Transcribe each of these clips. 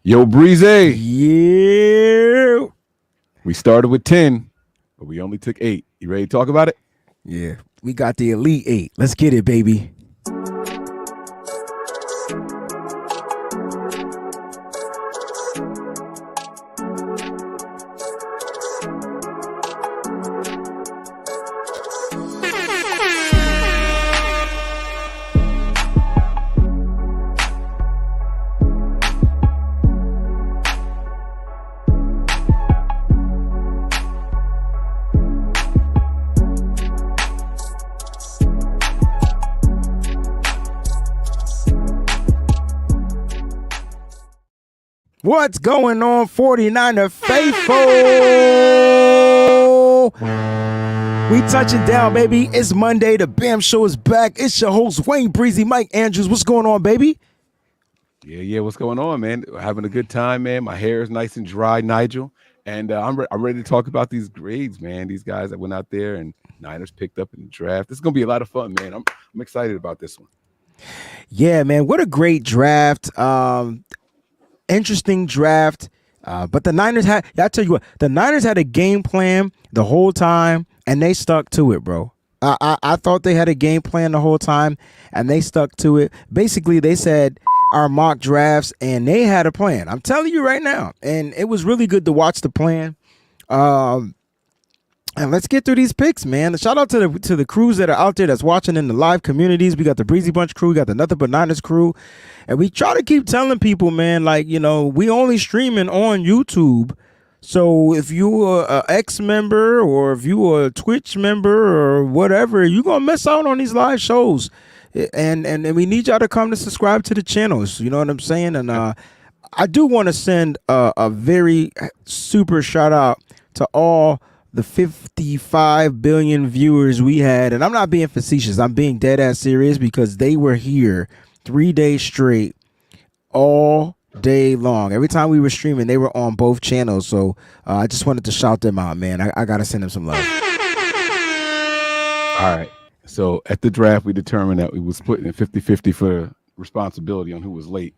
Yo, Breezie. Yeah. We started with 10, but we only took 8. You ready to talk about it? Yeah. We got the Elite 8. Let's get it, baby. What's going on, 49er faithful? We touching down, baby. It's Monday. The B.A.M show is back. It's your host, WayneBreezie, Mike Andrews. What's going on, baby? Yeah. What's going on, man? Having a good time, man. My hair is nice and dry, Nigel. And I'm ready to talk about these grades, man. These guys that went out there and Niners picked up in the draft. This is going to be a lot of fun, man. I'm excited about this one. Yeah, man. What a great draft. Interesting draft. But the Niners had, I tell you what, the Niners had a game plan the whole time, and they stuck to it, bro. I thought they had a game plan the whole time, and they stuck to it. Basically, they said our mock drafts, and they had a plan. I'm telling you right now, and it was really good to watch the plan. And let's get through these picks, man. Shout out to the crews that are out there that's watching in the live communities. We got the Breezy Bunch crew, we got the Nothing But Niners crew. And we try to keep telling people, man, like, you know, we only streaming on YouTube. So if you're an X member or if you're a Twitch member or whatever, you're going to miss out on these live shows. And we need y'all to come to subscribe to the channels. You know what I'm saying? And I do want to send a very super shout out to all the 55 billion viewers we had. And I'm not being facetious. I'm being dead ass serious because they were here 3 days straight, all day long. Every time we were streaming, they were on both channels. So I just wanted to shout them out, man. I got to send them some love. All right. So at the draft, we determined that we was splitting it 50-50 for responsibility on who was late.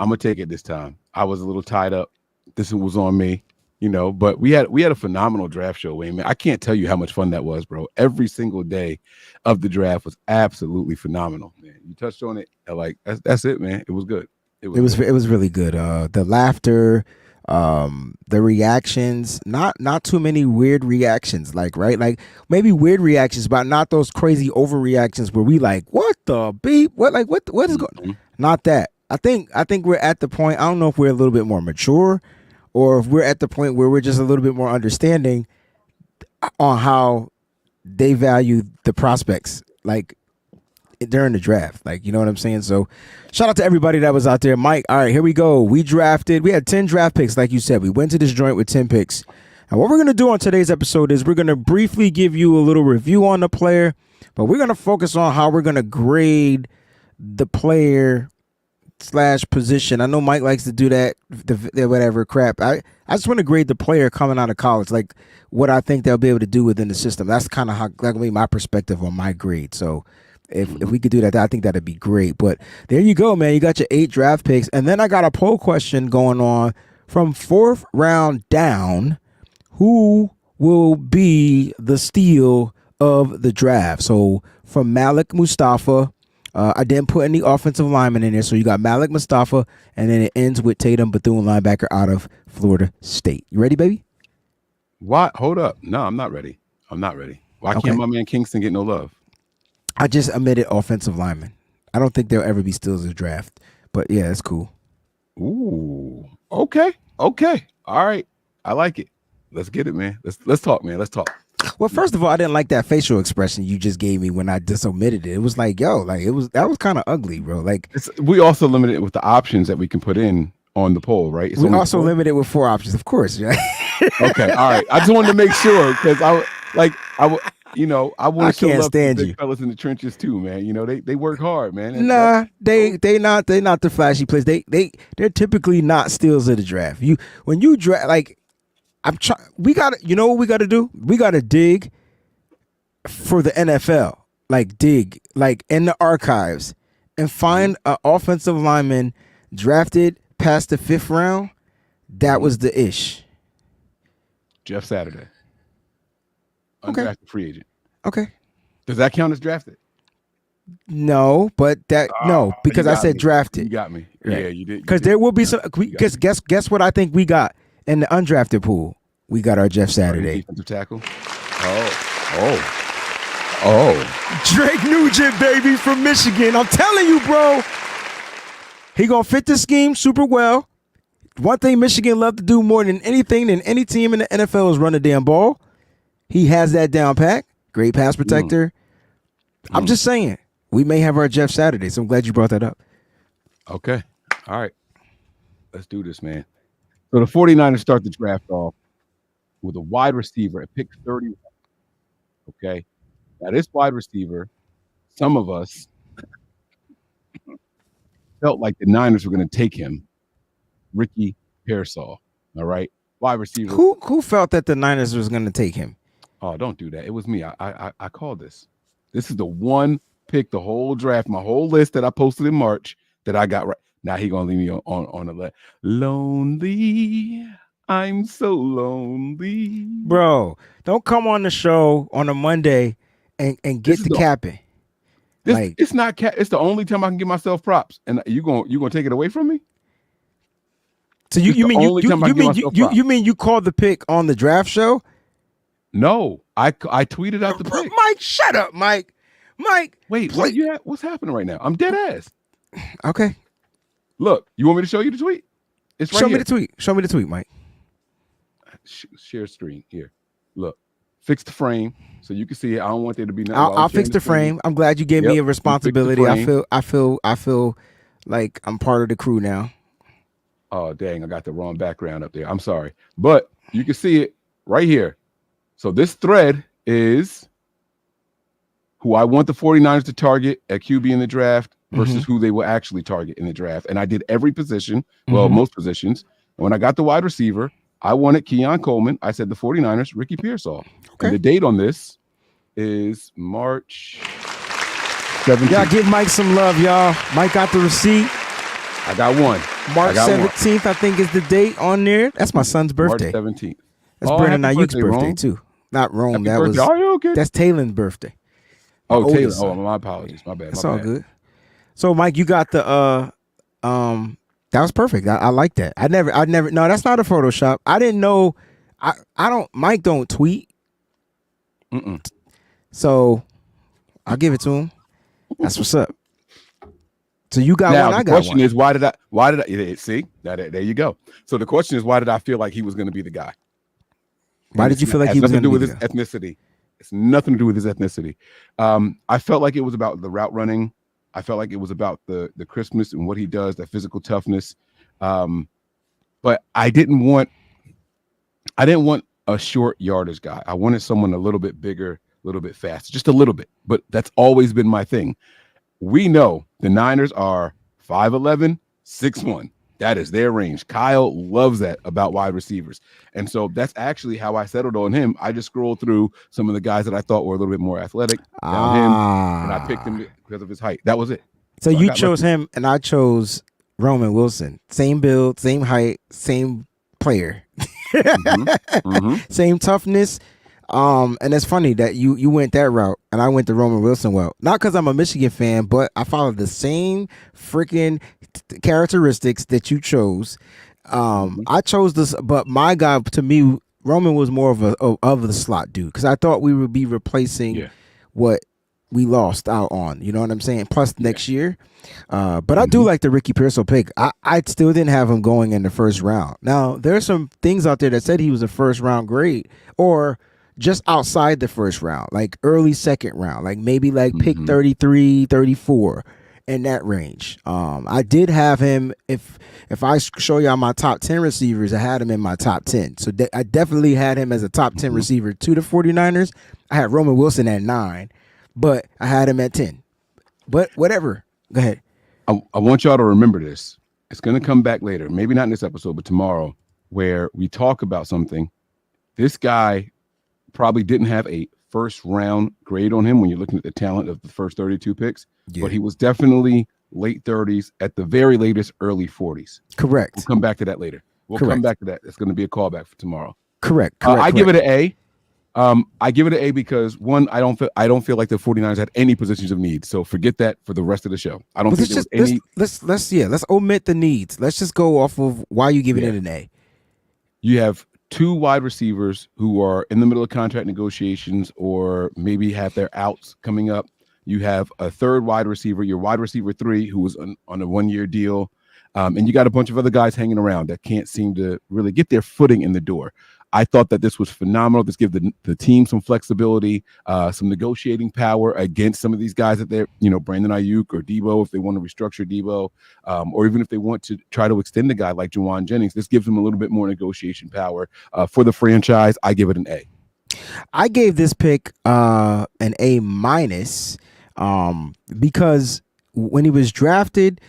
I'm going to take it this time. I was a little tied up. This one was on me. You know, but we had a phenomenal draft show, Wayne. Man, I can't tell you how much fun that was, bro. Every single day of the draft was absolutely phenomenal, man. You touched on it, like that's it, man. It was good. It was really good. The laughter, the reactions, not too many weird reactions, like maybe weird reactions, but not those crazy overreactions where we like, what the beep? What is going? Mm-hmm. Not that. I think we're at the point. I don't know if we're a little bit more mature, or if we're at the point where we're just a little bit more understanding on how they value the prospects, like during the draft, like, you know what I'm saying? So shout out to everybody that was out there. Mike, all right, here we go. We had 10 draft picks, like you said. We went to this joint with 10 picks. And what we're going to do on today's episode is we're going to briefly give you a little review on the player, but we're going to focus on how we're going to grade the player / position. I know Mike likes to do that, the whatever crap. I just want to grade the player coming out of college, like what I think they'll be able to do within the system. That's kind of how that will be my perspective on my grade. So if we could do that, I think that'd be great. But there you go, man. You got your 8 draft picks, and then I got a poll question going on from 4th round down. Who will be the steal of the draft? So from Malik Mustafa. I didn't put any offensive linemen in there, so you got Malik Mustafa, and then it ends with Tatum Bethune, linebacker out of Florida State. You ready, baby? What? Hold up. No, I'm not ready. Why can't my man Kingston get no love? I just omitted offensive linemen. I don't think they'll ever be steals of the draft, but yeah, it's cool. Ooh, okay. All right, I like it. Let's get it, man. Let's talk, man. Let's talk. Well, first of all, I didn't like that facial expression you just gave me when I just omitted it. It was like, that was kind of ugly, bro. Like, we also limited it with the options that we can put in on the poll, right? We also limited with 4 options, of course. Yeah. Okay, all right. I just wanted to make sure because I want to show love to the fellas in the trenches too, man. You know, they work hard, man. Nah, they not the flashy players. They're typically not steals of the draft. When you draft, like. We got to, you know what we got to do? We got to dig for the NFL, like dig, like in the archives and find an offensive lineman drafted past the 5th round, that was the ish. Jeff Saturday. Okay. Undrafted free agent. Okay. Does that count as drafted? No, but because I said drafted. You got me. Right. Yeah, you did. Because there will be some. Guess what I think we got in the undrafted pool. We got our Jeff Saturday. Defensive tackle. Oh. Drake Nugent, baby, from Michigan. I'm telling you, bro. He gonna fit the scheme super well. One thing Michigan love to do more than anything than any team in the NFL is run the damn ball. He has that down pat. Great pass protector. I'm just saying, we may have our Jeff Saturday, so I'm glad you brought that up. Okay. All right. Let's do this, man. So the 49ers start the draft off with a wide receiver at pick 30. Okay. Now, this wide receiver, some of us felt like the Niners were going to take him, Ricky Pearsall. All right. Wide receiver. Who felt that the Niners was going to take him? Oh, don't do that. It was me. I called this. This is the one pick, the whole draft, my whole list that I posted in March that I got right. Now he gonna leave me on the left. Lonely. I'm so lonely. Bro, don't come on the show on a Monday and get the capping. It's not cap. It's the only time I can give myself props. And you gonna take it away from me? So you mean you called the pick on the draft show? No, I tweeted out the pick. Mike, shut up, Mike. Wait, what's happening right now? I'm dead ass. Okay. Look, you want me to show you the tweet? It's right here. Show me the tweet, Mike. Share screen here. Look, fix the frame so you can see it. I don't want there to be nothing. I'll fix the frame. I'm glad you gave me a responsibility. I feel like I'm part of the crew now. Oh dang, I got the wrong background up there. I'm sorry, but you can see it right here. So this thread is who I want the 49ers to target at QB in the draft versus who they will actually target in the draft. And I did every position, most positions. And when I got the wide receiver, I wanted Keon Coleman. I said the 49ers, Ricky Pearsall. Okay. And the date on this is March 17th. Y'all give Mike some love, y'all. Mike got the receipt. I got one. March 17th, I think, is the date on there. That's my son's birthday. March 17th. That's Brandon Ayuk's birthday, too. Not Rome. That's Taylor's birthday. Oh, Taylor. Oh, my apologies. My bad. That's all good. So, Mike, you got the that was perfect. I like that. I never. No, that's not a Photoshop. I didn't know. I don't. Mike don't tweet. So, I'll give it to him. That's what's up. So you got one. I got one. The question is, why did I see that? There you go. So the question is, why did I feel like he was going to be the guy? Why did you feel like he was going to do with his ethnicity? It's nothing to do with his ethnicity. I felt like it was about the route running. I felt like it was about the crispness and what he does, that physical toughness. But I didn't want a short yardage guy. I wanted someone a little bit bigger, a little bit faster, just a little bit. But that's always been my thing. We know the Niners are 5'11", 6'1". That is their range. Kyle loves that about wide receivers. And so that's actually how I settled on him. I just scrolled through some of the guys that I thought were a little bit more athletic down him, and I picked him because of his height. That was it. So you chose him, and I chose Roman Wilson. Same build, same height, same player. Same toughness. And it's funny that you went that route and I went the Roman Wilson route. Not because I'm a Michigan fan, but I followed the same freaking characteristics that you chose. I chose this, but my guy, to me, Roman was more of the slot dude because I thought we would be replacing what we lost out on. You know what I'm saying? Plus next year. But I do like the Ricky Pearsall pick. I still didn't have him going in the first round. Now, there's some things out there that said he was a first round grade or just outside the first round, like early second round, like maybe like pick 33, 34 in that range. I did have him, if I show y'all my top 10 receivers, I had him in my top 10. So I definitely had him as a top 10 receiver to the 49ers. I had Roman Wilson at 9, but I had him at 10. But whatever. Go ahead. I want y'all to remember this. It's going to come back later, maybe not in this episode, but tomorrow, where we talk about something. This guy probably didn't have a first round grade on him when you're looking at the talent of the first 32 picks, but he was definitely late 30s, at the very latest, early 40s. Correct. We'll come back to that later. We'll come back to that. It's going to be a callback for tomorrow. Correct. I give it an A. I give it an A because one, I don't feel like the 49ers had any positions of need. So forget that for the rest of the show. I don't think there was any. Let's omit the needs. Let's just go off of why you giving it an A. You have 2 wide receivers who are in the middle of contract negotiations or maybe have their outs coming up. You have a 3rd wide receiver, your wide receiver 3, who was on a 1-year deal. And you got a bunch of other guys hanging around that can't seem to really get their footing in the door. I thought that this was phenomenal. This gives the team some flexibility, some negotiating power against some of these guys that they're, Brandon Ayuk or Debo, if they want to restructure Debo, or even if they want to try to extend a guy like Juwan Jennings. This gives them a little bit more negotiation power for the franchise. I give it an A. I gave this pick an A- because when he was drafted,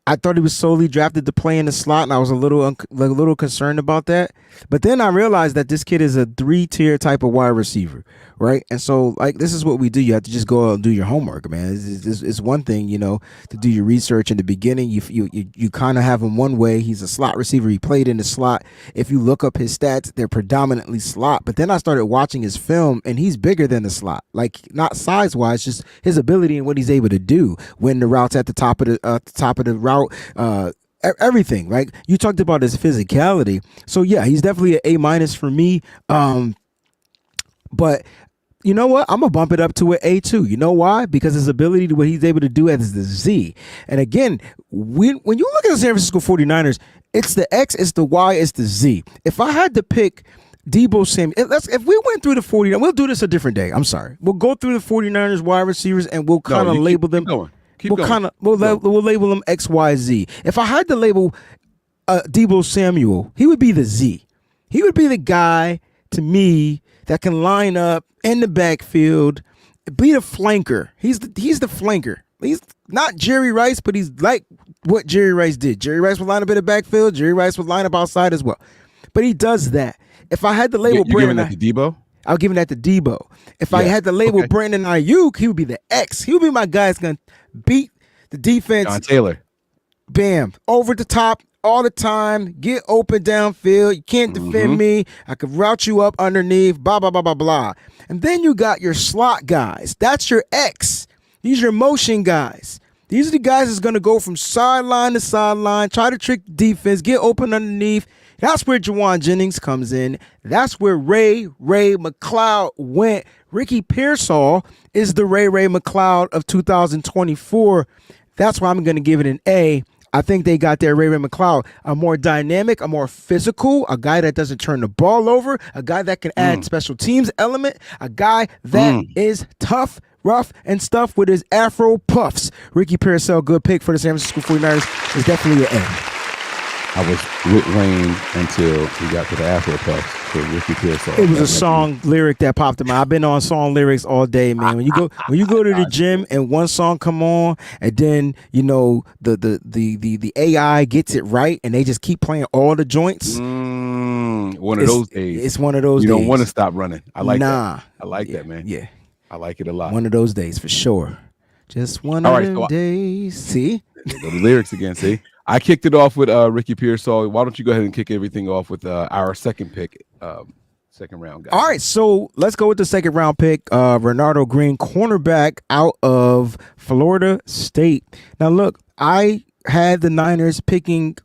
I thought he was solely drafted to play in the slot, and I was a little concerned about that. But then I realized that this kid is a 3-tier type of wide receiver, right? And so, this is what we do. You have to just go out and do your homework, man. It's one thing, to do your research in the beginning. You kind of have him one way. He's a slot receiver. He played in the slot. If you look up his stats, they're predominantly slot. But then I started watching his film, and he's bigger than the slot. Not size-wise, just his ability and what he's able to do when the route's at the top of the route. Everything, right? You talked about his physicality, so yeah, he's definitely an A- for me. But you know what? I'm gonna bump it up to an A2. You know why? Because his ability to what he's able to do as the Z. And again, when you look at the San Francisco 49ers, it's the X, it's the Y, it's the Z. If I had to pick Deebo Samuel, if we went through the 49ers, we'll do this a different day. I'm sorry. We'll go through the 49ers wide receivers and we'll kind of label them. We'll label them X, Y, Z. If I had to label Deebo Samuel, he would be the Z. He would be the guy to me that can line up in the backfield, be the flanker. He's the flanker. He's not Jerry Rice, but he's like what Jerry Rice did. Jerry Rice would line up in the backfield. Jerry Rice would line up outside as well. But he does that. If I had to label Brandon, that to Deebo? I'll give that to Deebo. If I had to label Brandon Ayuk, he would be the X. He would be my guy that's going to beat the defense. John Taylor. Bam. Over the top all the time. Get open downfield. You can't defend me. I could route you up underneath. Blah, blah, blah, blah, blah. And then you got your slot guys. That's your X. These are your motion guys. These are the guys that's going to go from sideline to sideline, try to trick the defense, get open underneath. That's where Juwan Jennings comes in. That's where Ray McCloud went. Ricky Pearsall is the Ray McCloud of 2024. That's why I'm going to give it an A. I think they got their Ray McCloud, a more dynamic, a more physical, a guy that doesn't turn the ball over, a guy that can add special teams element, a guy that is tough, rough, and stuff with his afro puffs. Ricky Pearsall, good pick for the San Francisco 49ers, is definitely an A. I was with Wayne until we got to the Afro Puffs for Ricky Pearsall. It was a song lyric that popped in my. I've been on song lyrics all day, man. When you go to the gym and one song come on, and then the AI gets it right, and they just keep playing all the joints. One of those days. It's one of those. You days. don't want to stop running. I like that. I like yeah, that, man. Yeah, I like it a lot. One of those days for sure. Just one of them days. See, the lyrics again. See. I kicked it off with Ricky Pearsall. Why don't you go ahead and kick everything off with our second pick, second round guy? All right, so let's go with the second round pick, Renardo Green, cornerback out of Florida State. Now, look, I had the Niners picking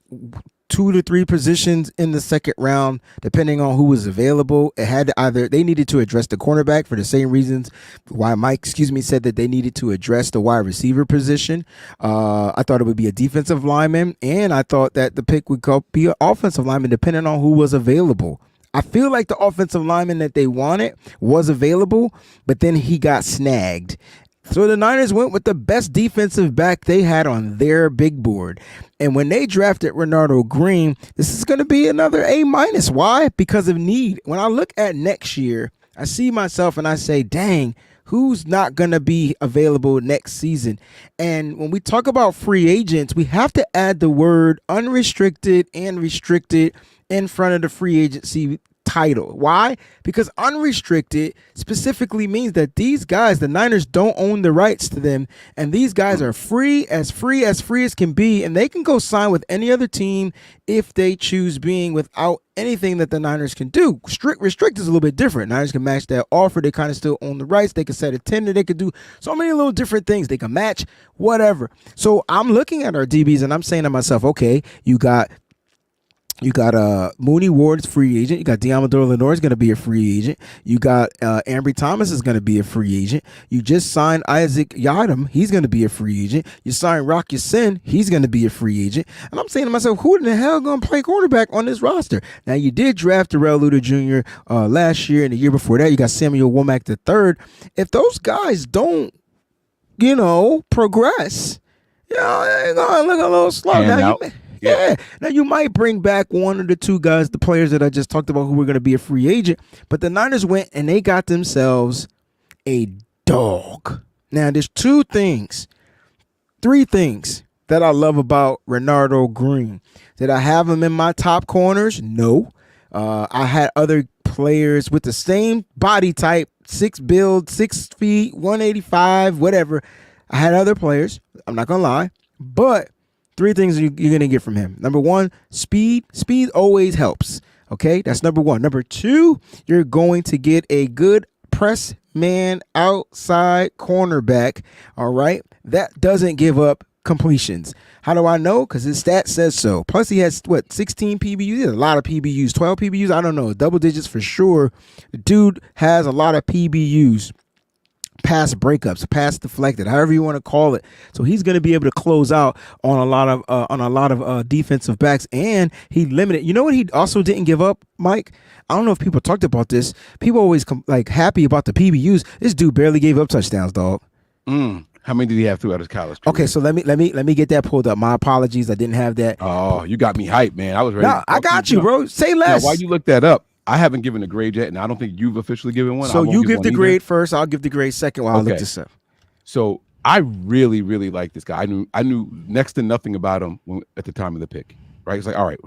2 to 3 positions in the second round, depending on who was available. It had to they needed to address the cornerback for the same reasons why Mike, said that they needed to address the wide receiver position. I thought it would be a defensive lineman, and I thought that the pick would be an offensive lineman, depending on who was available. I feel like the offensive lineman that they wanted was available, but then he got snagged. So the Niners went with the best defensive back they had on their big board. And when they drafted Renardo Green, this is going to be another A-. Why? Because of need. When I look at next year, I see myself and I say, dang, who's not going to be available next season? And when we talk about free agents, we have to add the word unrestricted and restricted in front of the free agency title. Why? Because unrestricted specifically means that these guys, the Niners, don't own the rights to them, and these guys are free as can be, and they can go sign with any other team if they choose, being without anything that the Niners can do. Restrict is a little bit different. Niners can match that offer. They kind of still own the rights. They can set a tender. They could do so many little different things. They can match whatever. So I'm looking at our DBs and I'm saying to myself, okay, you got Mooney Ward's free agent. You got Diamador Lenore is going to be a free agent. You got Ambry Thomas is going to be a free agent. You just signed Isaac Yadam. He's going to be a free agent. You signed Rock Ya-Sin. He's going to be a free agent. And I'm saying to myself, who in the hell going to play quarterback on this roster? Now, you did draft Darrell Luter Jr. Last year, and the year before that, you got Samuel Womack III. If those guys don't, progress, they're going to look a little slow. Now you might bring back one of the two guys, the players that I just talked about, who were going to be a free agent. But the Niners went and they got themselves a dog. Now there's three things that I love about Renardo Green. Did I have him in my top corners? No. I had other players with the same body type, 6 build, 6 feet, 185, whatever. I had other players. I'm not going to lie. But 3 things you're going to get from him. Number 1, speed. Speed always helps. Okay, that's number 1. Number 2, you're going to get a good press man outside cornerback. All right, that doesn't give up completions. How do I know? Because his stat says so. Plus, he has 16 PBUs. He has a lot of PBUs. 12 PBUs. I don't know. Double digits for sure. The dude has a lot of PBUs. Pass breakups, pass deflected, however you want to call it. So he's going to be able to close out on a lot of defensive backs, and he limited. You know what he also didn't give up, Mike? I don't know if people talked about this. People always happy about the PBUs. This dude barely gave up touchdowns, dog. How many did he have throughout his college career? Okay, so let me get that pulled up. My apologies, I didn't have that. Oh, you got me hyped, man. I was ready. No, I got you, bro. Say less. Now, why you look that up? I haven't given a grade yet, and I don't think you've officially given one. So you give the grade first. I'll give the grade second while I look this up. So I really, really like this guy. I knew next to nothing about him at the time of the pick. Right? It's like, all right,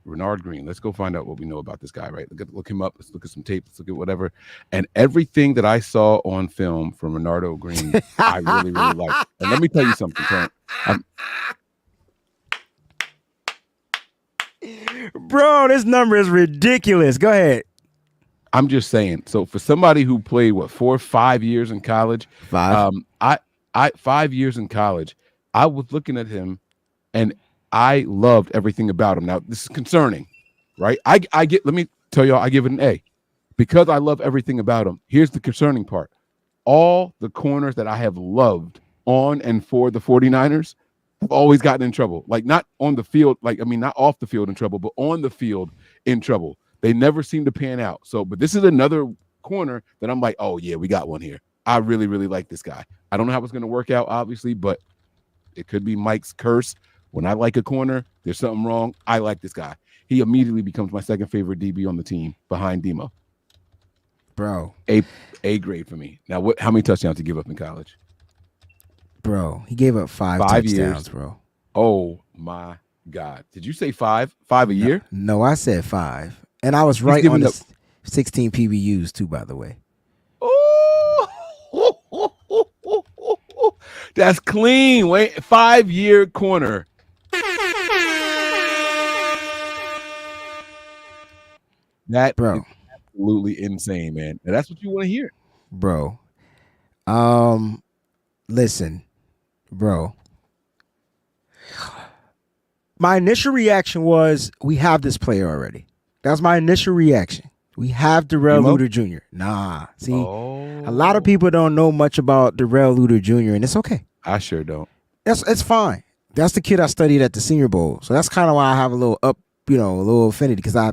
Renard Green. Let's go find out what we know about this guy. Right? Look him up. Let's look at some tape. Let's look at whatever. And everything that I saw on film from Renardo Green, I really, really liked. And let me tell you something, Trent. Bro, this number is ridiculous. Go ahead. I'm just saying. So for somebody who played 4 or 5 years in college, 5. I 5 years in college, I was looking at him, and I loved everything about him. Now this is concerning, right? Let me tell y'all, I give it an A because I love everything about him. Here's the concerning part: all the corners that I have loved on and for the 49ers. Have always gotten in trouble, like not on the field, not off the field in trouble, but on the field in trouble. They never seem to pan out. So, but this is another corner that I'm like, oh yeah, we got one here. I really, really like this guy. I don't know how it's going to work out, obviously, but it could be Mike's curse. When I like a corner, there's something wrong. I like this guy. He immediately becomes my second favorite DB on the team behind Demo. Bro, A grade for me. Now, how many touchdowns did he give up in college? Bro, he gave up 5 touchdowns, years. Bro. Oh my God. Did you say 5? 5 a year? No, I said 5. And I was right on the 16 PBUs too, by the way. Oh, that's clean. 5-year corner. That bro, is absolutely insane, man. And that's what you want to hear. Bro. Listen. Bro, my initial reaction was, we have this player already. That was my initial reaction. We have Darrell Luter Jr. Nah, see, a lot of people don't know much about Darrell Luter Jr., and it's okay. I sure don't. It's fine. That's the kid I studied at the Senior Bowl, so that's kind of why I have a little affinity, because I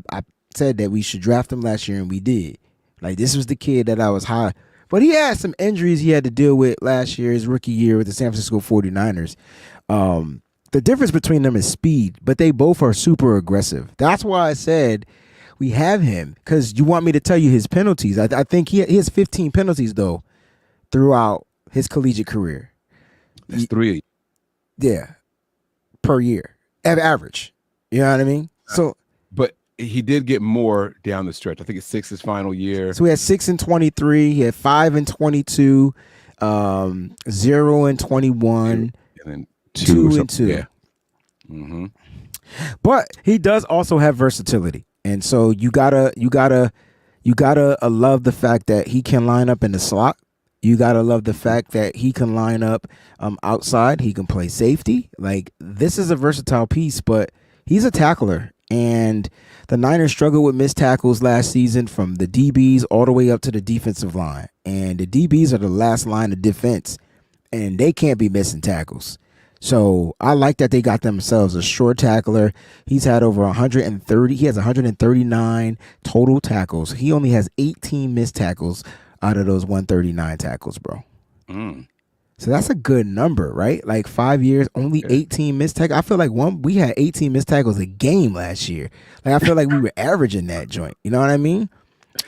said that we should draft him last year, and we did. Like, this was the kid that I was high. But he had some injuries he had to deal with last year, his rookie year with the San Francisco 49ers. The difference between them is speed, but they both are super aggressive. That's why I said we have him, because you want me to tell you his penalties. I think he has 15 penalties, though, throughout his collegiate career. That's 3. Yeah, per year, average. You know what I mean? So, but he did get more down the stretch. I think it's 6 his final year. So he had 6 and 23. He had 5 and 22, 0 and 21, and then 2 and 2. Yeah. Mm-hmm. But he does also have versatility, and so you gotta love the fact that he can line up in the slot. You gotta love the fact that he can line up outside. He can play safety. Like, this is a versatile piece, but he's a tackler. And the Niners struggled with missed tackles last season, from the DBs all the way up to the defensive line. And the DBs are the last line of defense, and they can't be missing tackles. So I like that they got themselves a short tackler. He's had over 130. He has 139 total tackles. He only has 18 missed tackles out of those 139 tackles, bro. So that's a good number, right? Like, 5 years, only 18 missed tackles. I feel like we had 18 missed tackles a game last year. Like, I feel like we were averaging that joint. You know what I mean?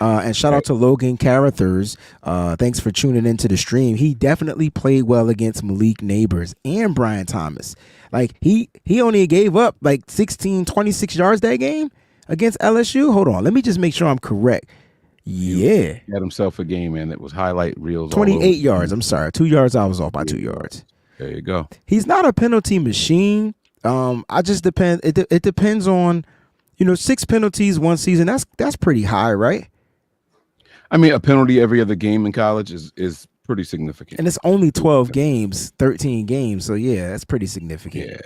And shout out to Logan Carruthers. Thanks for tuning into the stream. He definitely played well against Malik Neighbors and Brian Thomas. Like, he only gave up like 26 yards that game against LSU. Hold on, let me just make sure I'm correct. Yeah, he had himself a game, man, that was highlight reels. 28 yards. I'm sorry, 2 yards. I was off by 2 yards. There you go. He's not a penalty machine. I just depend. It depends on, 6 penalties one season. That's pretty high, right? I mean, a penalty every other game in college is pretty significant. And it's only 12 games, 13 games. So, yeah, that's pretty significant.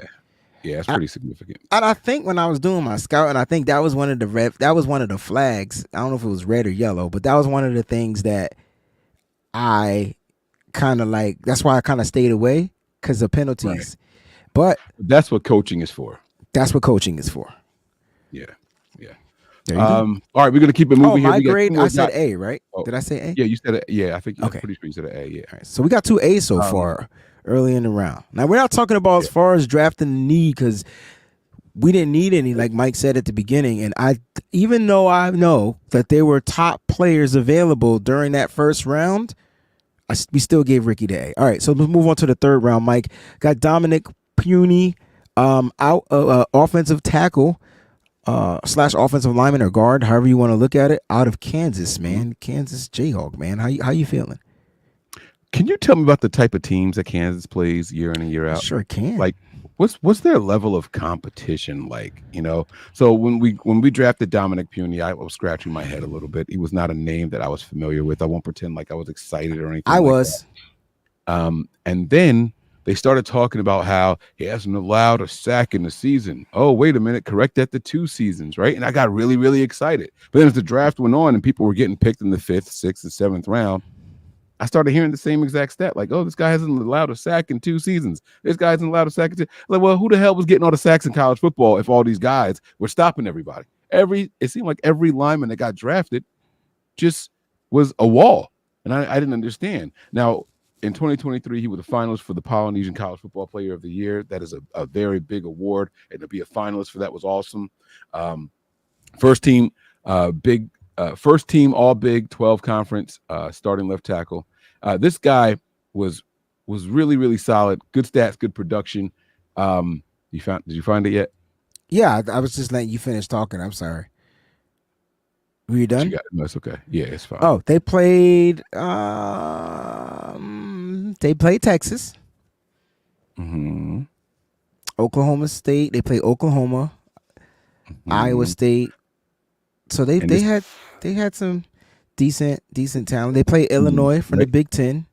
Yeah, it's pretty significant. And I think when I was doing my scouting, I think that was one of the flags. I don't know if it was red or yellow, but that was one of the things that I kind of like. That's why I kind of stayed away, because of penalties. Right. But that's what coaching is for. That's what coaching is for. Yeah. All right, we're gonna keep it moving. My grade, I said A, right? Did I say A? Yeah, you said A. Yeah, I think. Okay. I'm pretty sure you said A. Yeah. All right, so we got 2 A's so far early in the round. Now, we're not talking about as far as drafting the need, because we didn't need any, like Mike said at the beginning. And even though I know that there were top players available during that first round, we still gave Ricky the A. All right, so let's move on to the third round. Mike got Dominic Puni, out offensive tackle. / offensive lineman or guard, however you want to look at it, out of Kansas, man. Kansas Jayhawk, man. How you feeling? Can you tell me about the type of teams that Kansas plays year in and year out? Sure can. Like, what's their level of competition like? So when we drafted Dominic Puni, I was scratching my head a little bit. He was not a name that I was familiar with. I won't pretend like I was excited or anything. I was. And then they started talking about how he hasn't allowed a sack in the season. Oh, wait a minute. Correct that to 2 seasons, right? And I got really, really excited. But then as the draft went on and people were getting picked in the 5th, 6th, and 7th round, I started hearing the same exact stat. Like, oh, this guy hasn't allowed a sack in 2 seasons. This guy hasn't allowed a sack in 2. Like, well, who the hell was getting all the sacks in college football if all these guys were stopping everybody? It seemed like every lineman that got drafted just was a wall. And I didn't understand. Now, in 2023, he was a finalist for the Polynesian College Football Player of the Year. That is a very big award, and to be a finalist for that was awesome. First team All Big 12 Conference starting left tackle. This guy was really, really solid. Good stats, good production. Did you find it yet? Yeah, I was just letting you finish talking. I'm sorry. Were you done? No, it's okay. Yeah, it's fine. Oh, they played Texas. Mm-hmm. Oklahoma State. They played Oklahoma. Mm-hmm. Iowa State. So they had some decent talent. They played Illinois from the Big Ten.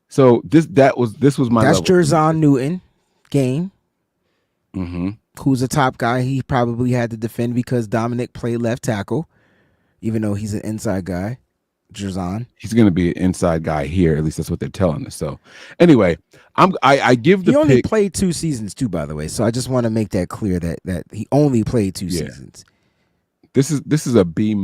So this was my That's level. Jerzon Newton game. Mm-hmm. Who's a top guy. He probably had to defend because Dominic played left tackle, even though he's an inside guy. Jerzon. He's going to be an inside guy here. At least that's what they're telling us. So anyway, I give the He only pick. played 2 seasons too, by the way. So I just want to make that clear that he only played 2 seasons. This is a B-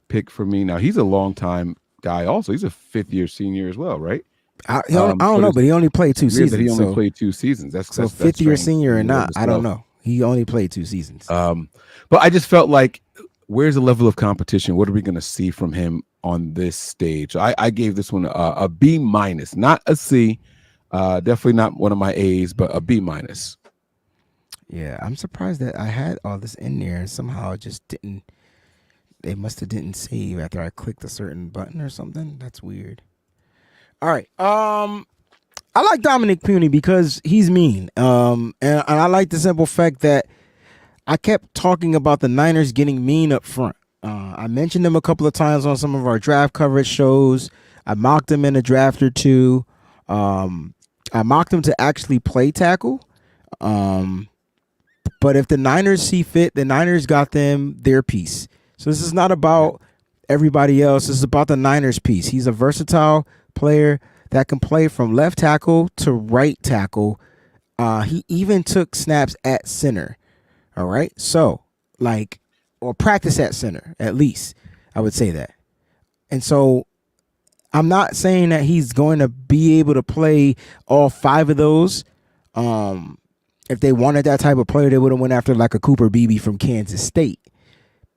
pick for me. Now he's a long time guy. Also, he's a 5th-year senior as well, right? I don't know, but he only played 2 seasons. He only played 2 seasons. That's 5th-year senior or not? I don't know. He only played 2 seasons. But I just felt like, where's the level of competition? What are we going to see from him on this stage? I gave this one a B-, not a C. Definitely not one of my A's, but a B-. Yeah, I'm surprised that I had all this in there and somehow it just didn't. They must have didn't save after I clicked a certain button or something. That's weird. All right. I like Dominic Puni because he's mean. And I like the simple fact that I kept talking about the Niners getting mean up front. I mentioned them a couple of times on some of our draft coverage shows. I mocked them in a draft or two. I mocked them to actually play tackle. But if the Niners see fit, the Niners got them their piece. So this is not about everybody else. This is about the Niners piece. He's a versatile player that can play from left tackle to right tackle. He even took snaps at center. All right. So, or practice at center, at least. I would say that. And so I'm not saying that he's going to be able to play all 5 of those. If they wanted that type of player, they would have went after like a Cooper Beebe from Kansas State.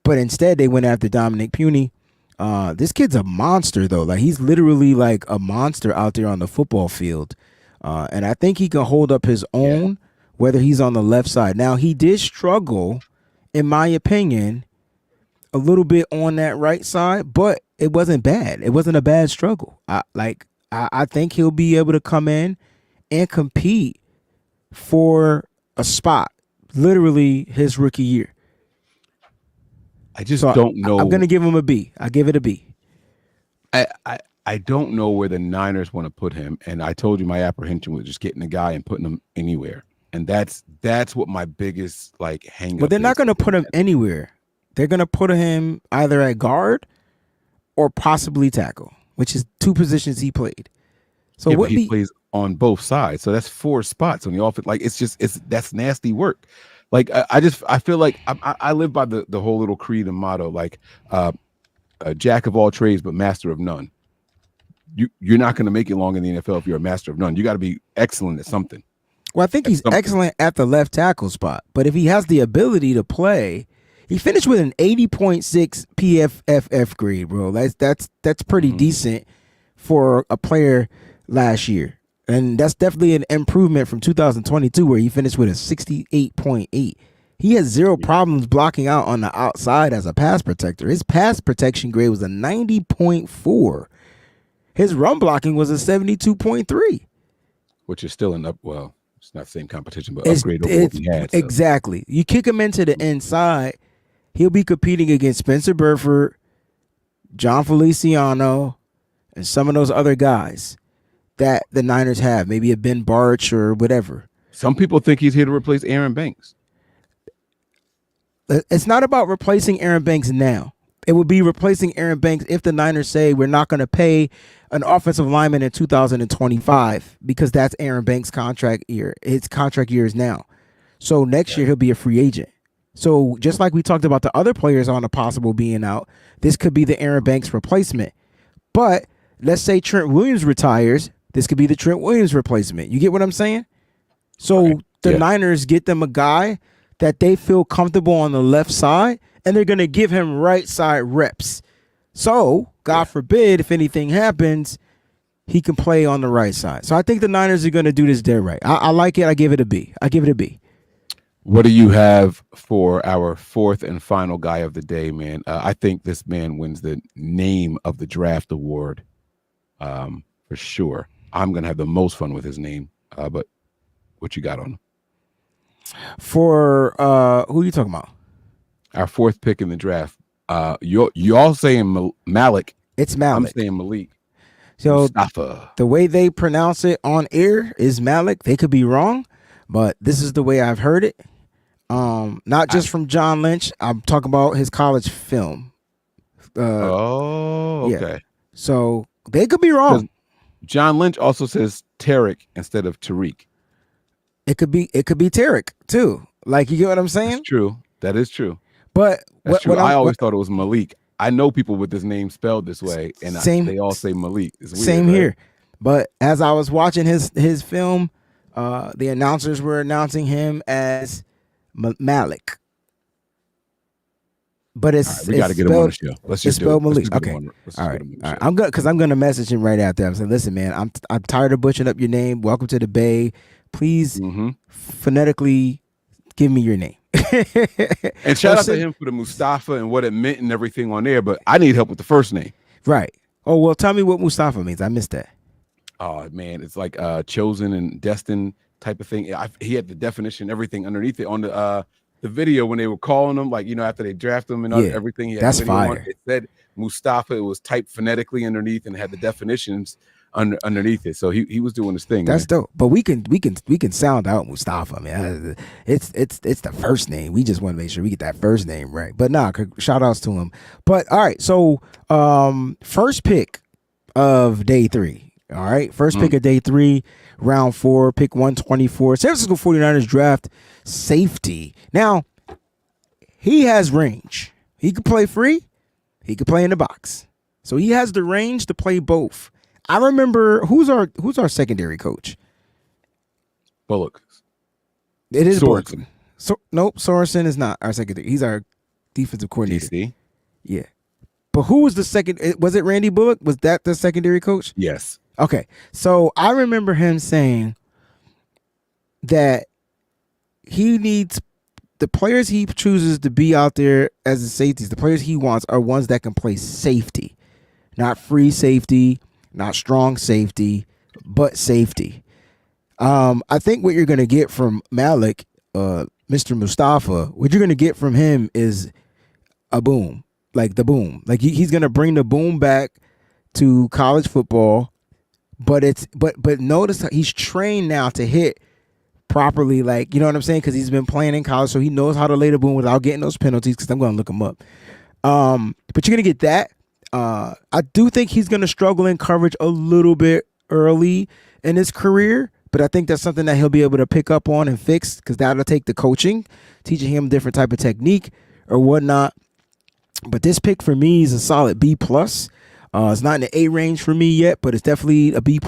But instead, they went after Dominic Puni. This kid's a monster, though. Like, he's literally like a monster out there on the football field. And I think he can hold up his own, whether he's on the left side. Now, he did struggle, in my opinion, a little bit on that right side, but it wasn't bad. It wasn't a bad struggle. I think he'll be able to come in and compete for a spot, literally his rookie year. I just don't know. I'm going to give him a B. I give it a B. I don't know where the Niners want to put him, and I told you my apprehension was just getting a guy and putting him anywhere, and that's what my biggest hang up. But they're not going to put him anywhere. They're going to put him either at guard or possibly tackle, which is 2 positions he played. So but he plays on both sides, so that's 4 spots on the offense. That's nasty work. I feel like I live by the whole little creed and motto, a jack of all trades but master of none. You're not going to make it long in the NFL if you're a master of none. You got to be excellent at something. Well, I think he's excellent at the left tackle spot, but if he has the ability to play, he finished with an 80.6 PFFF grade, bro. That's pretty decent for a player last year. And that's definitely an improvement from 2022 where he finished with a 68.8. He has 0 problems blocking out on the outside as a pass protector. His pass protection grade was a 90.4. His run blocking was a 72.3. Which is still it's not the same competition, but upgrade over what he had. So. Exactly. You kick him into the inside, he'll be competing against Spencer Burford, John Feliciano, and some of those other guys that the Niners have, maybe a Ben Barch or whatever. Some people think he's here to replace Aaron Banks. It's not about replacing Aaron Banks now. It would be replacing Aaron Banks if the Niners say we're not going to pay an offensive lineman in 2025 because that's Aaron Banks' contract year. His contract year is now. So next year he'll be a free agent. So just like we talked about the other players on a possible being out, this could be the Aaron Banks replacement. But let's say Trent Williams retires. This could be the Trent Williams replacement. You get what I'm saying? So the Niners get them a guy that they feel comfortable on the left side, and they're going to give him right side reps. So, God forbid, if anything happens, he can play on the right side. So I think the Niners are going to do this dead right. I like it. I give it a B. What do you have for our 4th and final guy of the day, man? I think this man wins the name of the draft award for sure. I'm going to have the most fun with his name. But what you got on him? For who are you talking about? Our 4th pick in the draft. Y'all saying Malik. It's Malik. I'm saying Malik. So Mustafa. The way they pronounce it on air is Malik. They could be wrong, but this is the way I've heard it. Not just from John Lynch. I'm talking about his college film. Okay. Yeah. So they could be wrong. John Lynch also says Tarek instead of Tariq. It could be Tarek too. Like, you get what I'm saying? That's true. That is true. But that's true. I always thought it was Malik. I know people with this name spelled this way, and they all say Malik. It's weird, same right? here. But as I was watching his film, the announcers were announcing him as Malik. But we got to get him on the show. Let's just do it. Malik. Okay. All right. I'm good because I'm gonna message him right after. I'm saying, listen, man, I'm tired of butchering up your name. Welcome to the Bay. Please phonetically Give me your name. And shout out to him for the Mustafa and what it meant and everything on there, but I need help with the first name. Right. Oh, well, tell me what Mustafa means. I missed that. Oh, man, it's like chosen and destined type of thing. He had the definition, everything underneath it on the video when they were calling him, like, you know, after they draft him and everything. He had that's the video fire. It said Mustafa. It was typed phonetically underneath and had the definitions underneath it. So he was doing his thing. That's dope. But we can sound out Mustafa, man. It's the first name. We just want to make sure we get that first name right. But nah, shout outs to him. But all right, so first pick of day 3. All right, first pick of day 3, round 4, pick 124. San Francisco 49ers draft safety. Now, he has range. He could play free. He could play in the box. So he has the range to play both. I remember who's our secondary coach? Bullock. It is Sorensen. Bullock. So nope, Sorensen is not our secondary. He's our defensive coordinator. DC. Yeah. But who was the second? Was it Randy Bullock? Was that the secondary coach? Yes. Okay. So I remember him saying that he needs the players he chooses to be out there as the safeties. The players he wants are ones that can play safety, not free safety, not strong safety, but safety. I think what you're going to get from Malik, Mr. Mustafa, what you're going to get from him is a boom, like the boom. Like he's going to bring the boom back to college football, but notice how he's trained now to hit properly, like, you know what I'm saying? Because he's been playing in college, so he knows how to lay the boom without getting those penalties, because I'm going to look him up. But you're going to get that. I do think he's going to struggle in coverage a little bit early in his career, but I think that's something that he'll be able to pick up on and fix, because that'll take the coaching, teaching him a different type of technique or whatnot. But this pick for me is a solid B+. It's not in the A range for me yet, but it's definitely a B+.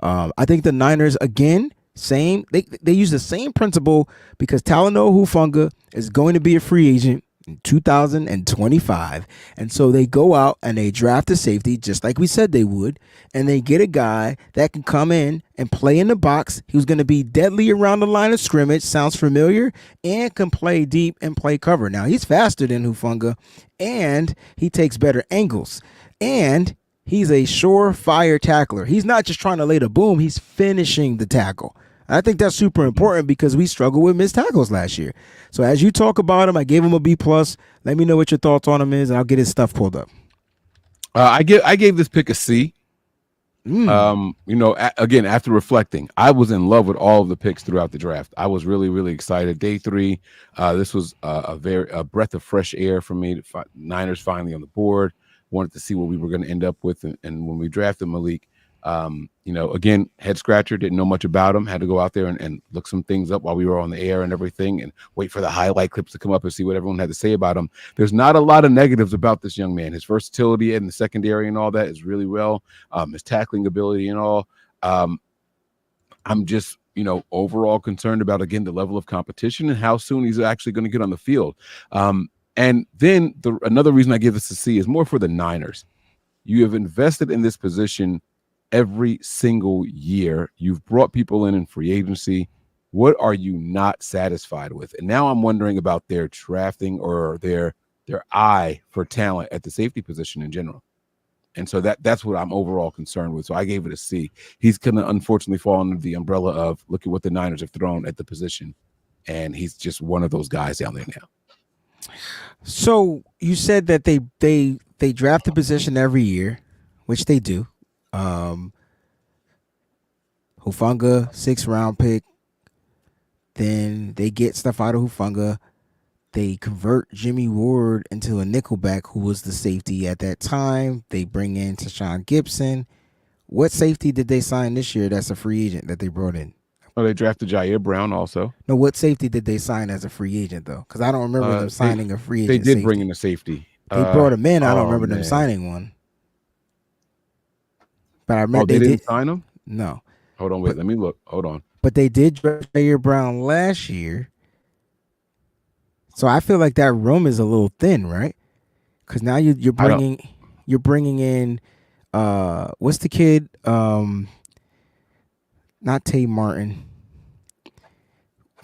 I think the Niners, again, they use the same principle, because Talanoa Hufanga is going to be a free agent in 2025, and so they go out and they draft a safety just like we said they would, and they get a guy that can come in and play in the box. He was going to be deadly around the line of scrimmage, sounds familiar, and can play deep and play cover. Now, he's faster than Hufanga, and he takes better angles, and he's a surefire tackler. He's not just trying to lay the boom, he's finishing the tackle. I think that's super important, because we struggled with missed tackles last year. So as you talk about him, I gave him a B+. Let me know what your thoughts on him is, and I'll get his stuff pulled up. I gave this pick a C. You know, again, after reflecting, I was in love with all of the picks throughout the draft. I was really, really excited. Day 3, this was a breath of fresh air for me. Niners finally on the board. Wanted to see what we were going to end up with, and when we drafted Malik, you know, again, head scratcher, didn't know much about him, had to go out there and look some things up while we were on the air and everything, and wait for the highlight clips to come up and see what everyone had to say about him. There's not a lot of negatives about this young man. His versatility in the secondary and all that is really well. His tackling ability and all. I'm just, you know, overall concerned about, again, the level of competition and how soon he's actually going to get on the field. And then another reason I give this a C is more for the Niners. You have invested in this position every single year. You've brought people in free agency. What are you not satisfied with? And now I'm wondering about their drafting or their eye for talent at the safety position in general. And so that's what I'm overall concerned with. So I gave it a C. He's going to unfortunately fall under the umbrella of, look at what the Niners have thrown at the position. And he's just one of those guys down there now. So you said that they draft the position every year, which they do. Hufanga, 6th round pick. Then they get stuff out of Hufanga. They convert Jimmy Ward into a nickelback, who was the safety at that time. They bring in Tashawn Gibson. What safety did they sign this year that's a free agent that they brought in? Oh, they drafted Jair Brown also. No, what safety did they sign as a free agent, though? Because I don't remember them signing a free agent. They did safety. Bring in a safety. They brought him in. I don't remember them signing one. But I remember they didn't sign him? No. Hold on, wait. Let me look. Hold on. But they did draft Jair Brown last year. So I feel like that room is a little thin, right? Because now you're bringing in what's the kid? Not Tay Martin.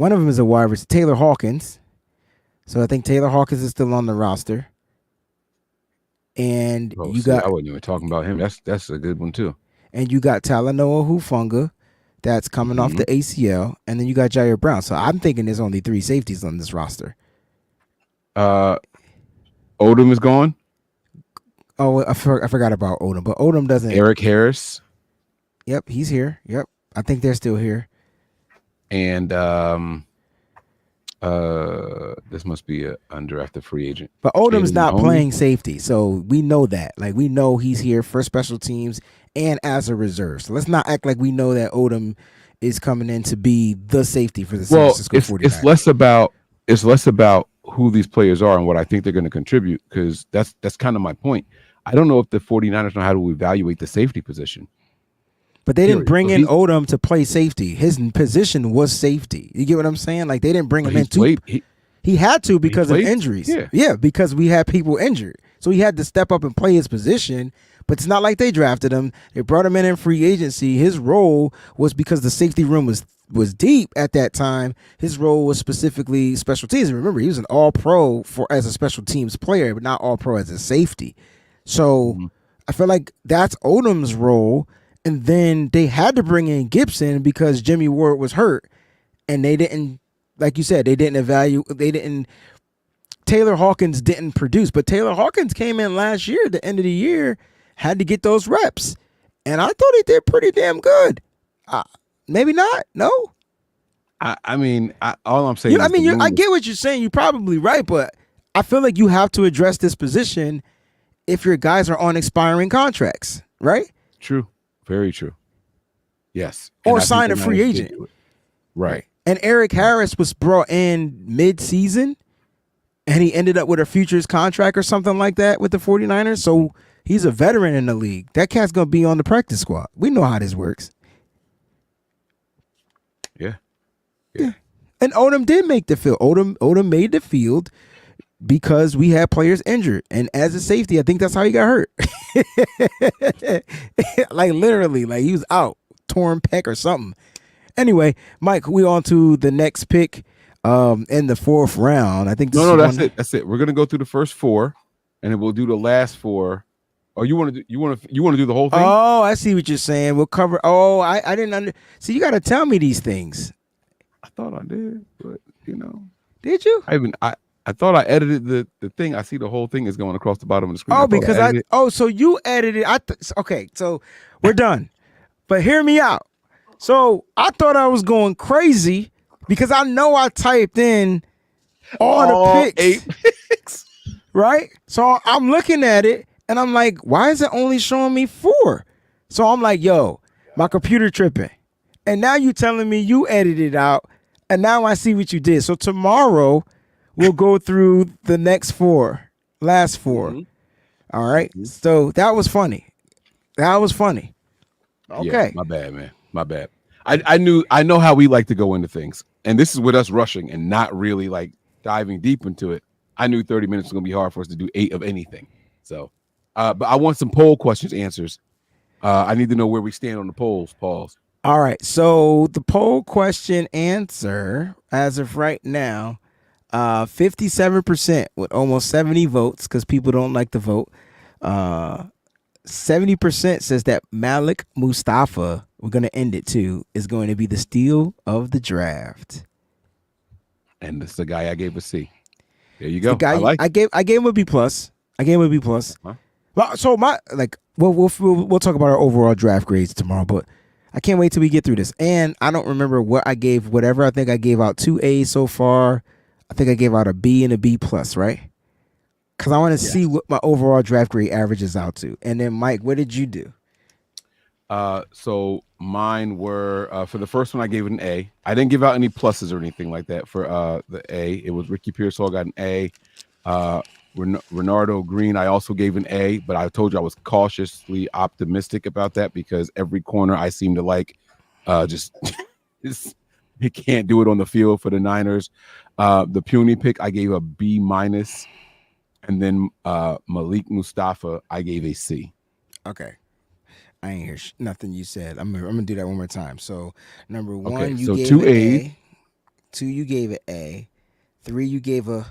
One of them is a wide receiver, Taylor Hawkins. So I think Taylor Hawkins is still on the roster. And Oh, you see, got I wasn't even talking about him. That's a good one too. Talanoa Hufanga that's coming off the ACL, and then you got Jair Brown. So I'm thinking there's only 3 safeties on this roster. Odom is gone. Oh, I forgot about Odom, but Odom doesn't. Eric Harris. Yep, he's here. Yep, I think they're still here. And this must be an undrafted free agent. But Odom's not Mahoney? playing safety, so we know that. Like, we know he's here for special teams and as a reserve. So let's not act like we know that Odom is coming in to be the safety for the San Francisco 49ers. It's less about who these players are and what I think they're going to contribute, because that's kind of my point. I don't know if the 49ers know how to evaluate the safety position. But they didn't bring in Odom to play safety. His position was safety. You get what I'm saying? Like, they didn't bring him in to. He had to because of injuries. Yeah, because we had people injured. So he had to step up and play his position. But it's not like they drafted him. They brought him in free agency. His role was, because the safety room was deep at that time. His role was specifically special teams. And remember, he was an all-pro as a special teams player, but not all-pro as a safety. So I feel like that's Odom's role. And then they had to bring in Gibson because Jimmy Ward was hurt. And they didn't, like you said, Taylor Hawkins didn't produce. But Taylor Hawkins came in last year, at the end of the year, had to get those reps. And I thought he did pretty damn good. Maybe not. No. I mean, all I'm saying I get what you're saying. You're probably right. But I feel like you have to address this position if your guys are on expiring contracts, right? True. Very true. Yes. Or sign a free agent. Right. And Eric Harris was brought in mid-season, and he ended up with a futures contract or something like that with the 49ers. So he's a veteran in the league. That cat's going to be on the practice squad. We know how this works. Yeah. And Odom did make the field. Odom made the field because we had players injured. And as a safety, I think that's how he got hurt. Like, literally, like, he was out, torn pec or something. Anyway, Mike, we on to the next pick in the 4th round. I think that's it. We're gonna go through the first 4, and then we'll do the last 4. Oh, you want to do the whole thing? Oh, I see what you're saying. We'll cover. Oh, I didn't see. You got to tell me these things. I thought I did, but did you? I thought I edited the thing. I see the whole thing is going across the bottom of the screen. So you edited. Okay, so we're done. But hear me out. So I thought I was going crazy because I know I typed in all the picks. 8 picks. Right? So I'm looking at it and I'm like, why is it only showing me 4? So I'm like, yo, my computer tripping. And now you telling me you edited it out, and now I see what you did. So tomorrow we'll go through the last 4. All right. So that was funny. Okay. Yeah, my bad, man. My bad. I know how we like to go into things, and this is with us rushing and not really like diving deep into it. I knew 30 minutes was gonna be hard for us to do 8 of anything. So, but I want some poll questions answers. I need to know where we stand on the polls. Pause. All right. So the poll question answer as of right now, 57% with almost 70 votes because people don't like to vote. 70% says that Malik Mustafa, we're going to end it too, is going to be the steal of the draft. And this is the guy I gave a C. There you go. I gave him a B+. Huh? Well, so we'll talk about our overall draft grades tomorrow, but I can't wait till we get through this. And I don't remember what I gave, whatever. I think I gave out 2 A's so far. I think I gave out a B and a B+, right? Because I want to see what my overall draft grade averages out to. And then, Mike, what did you do? So mine were, for the first one, I gave it an A. I didn't give out any pluses or anything like that for the A. It was Ricky Pearsall got an A. Renardo Green, I also gave an A, but I told you I was cautiously optimistic about that because every corner I seem to like just he can't do it on the field for the Niners. The Puni pick, I gave a B-, and then Malik Mustafa, I gave a C. Okay. I ain't hear nothing you said. I'm gonna do that one more time. So number 1, you gave 2 an A's. A. 2 you gave it A, 3 you gave a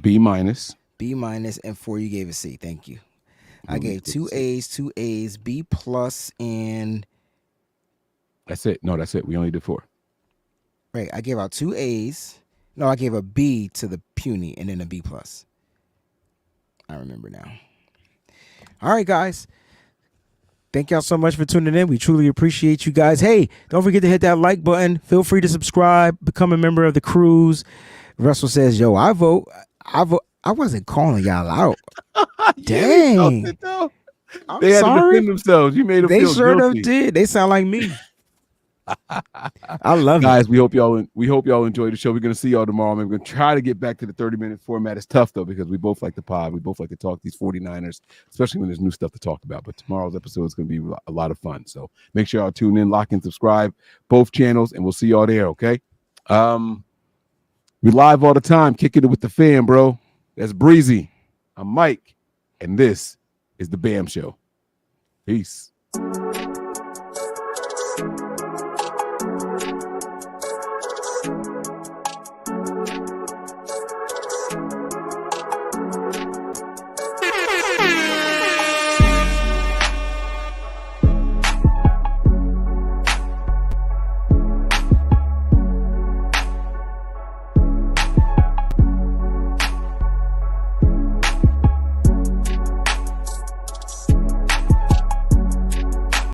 B minus. B minus, and 4 you gave a C. Thank you. I Let me gave get 2 C. A's, 2 A's, B plus, and That's it. No, that's it. We only did 4. right. I gave out 2 A's. No, I gave a B to the Puni and then a B plus. I remember now. All right, guys. Thank y'all so much for tuning in. We truly appreciate you guys. Hey, don't forget to hit that like button. Feel free to subscribe, become a member of the cruise. Russell says, yo, I vote. I wasn't calling y'all out. Dang. I'm they had to sorry. defend themselves. You made them They feel sure enough guilty. did. They sound like me. I love Guys, it. we hope y'all enjoyed the show. We're gonna see y'all tomorrow. We're gonna try to get back to the 30-minute format. It's tough though because we both like the pod. We both like to talk these 49ers, especially when there's new stuff to talk about. But tomorrow's episode is gonna be a lot of fun. So make sure y'all tune in, lock in, subscribe, both channels, and we'll see y'all there. Okay. We live all the time, kicking it with the fam, bro. That's Breezy. I'm Mike, and this is the B.A.M Show. Peace.